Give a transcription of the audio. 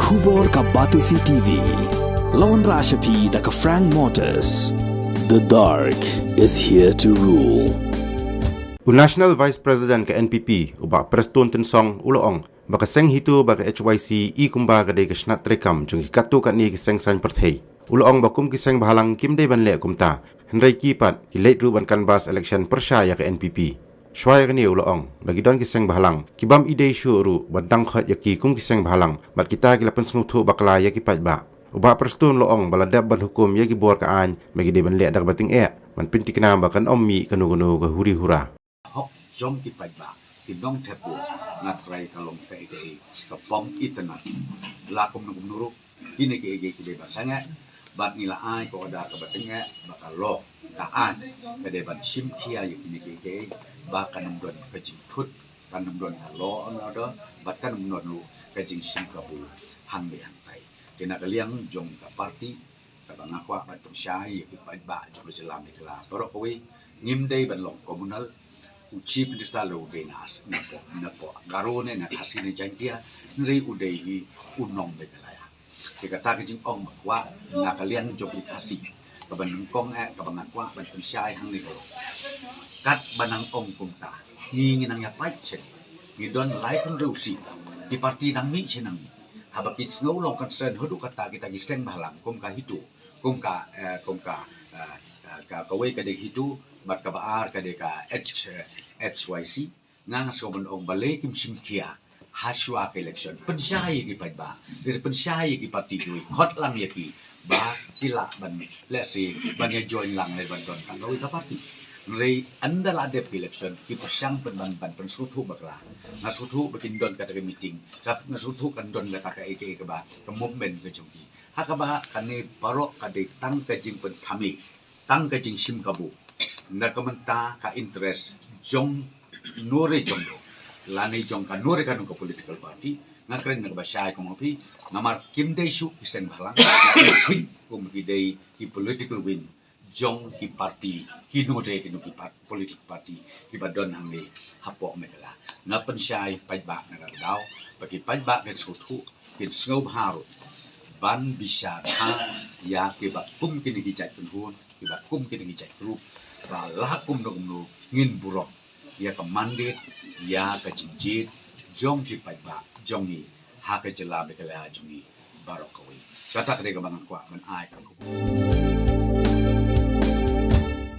Khubor ka Batisi TV. Lawan Rashapi da ka Frank Motors. The dark is here to rule. National Vice President ke NPP uba Preston Tensong uloong baka seng hitu baka HYC i kumba ka de ka snat rekam chung hikatu ka ni kiseng san perthei uloong bakum kiseng bahalang kim de ban le kumta hendrai kipat ki late ruban canvas election persya ke NPP shwaya ka ni uloong bagi don kiseng bahalang kibam ide syuru badang khat yaki kum kiseng bahalang bat kita ki lapan snutu bakla yaki patba uba Preston loong baladab ban hukum yaki bor ka an bagi de ban le dak bating man pinti kana bakan ommi kanu-kanu ka huri hura jom ki pajba ki dong tepu ngatrai kalong ke ke pom internet lakum nuru kini ke ki bebas sangat bat nila ai ko ada ke batenge bakal lo taan ke deban sim kia yu kini ke bakan don ke jingtut kan don lo ono bat kan non lu ke jing sim kabu hang be hantai kena kaliang jom ka parti ka bangakwa bat syai ki pajba jom selam ikla borok kowe ngimdei ban long komunal uci pendista lo benas napo garone na kasine jantia nri udei unong begalaya kata kijing ong wa na kalian joki kasi kaban kong kaban kwa ban pensyai hang ni kat banang ong kumta ni nginang ya pai chen ni don lai kan rusi di parti nang mi chenang habaki snow long concern hodu kata kita giseng balang kum ka hitu kum ka kawe ka de hitu bat ka baar ka de ka HYC ngang so ban ong balay kim simkia haswa ka election pensyai ki pajba dir pensyai ki parti dui khot lang yaki ba kila ban lesi ban ya join lang le ban don ka kawe ka parti rei andala de election ki pasang ban pensutu bakla ngasutu bikin don ka meeting kap ngasutu kan don la ka eke ka ba ka movement ka jongki hakaba kani parok ka de tang ka jing pen kami tang ka jing sim kabu na kamenta ka interest jong nore jong lani jong ka nore ka ka political party ngakren na ba syai ko mapi ngamar kim dei su kiseng balang tin kum ki dei ki political win jong ki party ki nore ki political party ki badon hang ni hapo megala na pensyai pajba na daw bagi pajba ke sutu kin snow haru ban bisa ha ya ki ba kum kini ki jat penhun ki ba kum kini ki jat group ba lakum dong ngin burok ya ka mandate ya ka jinjit jong ki pajba jong ni ha ka jela be kala jong ni barok kawi kata ka de ka bangan kwa ban ai ka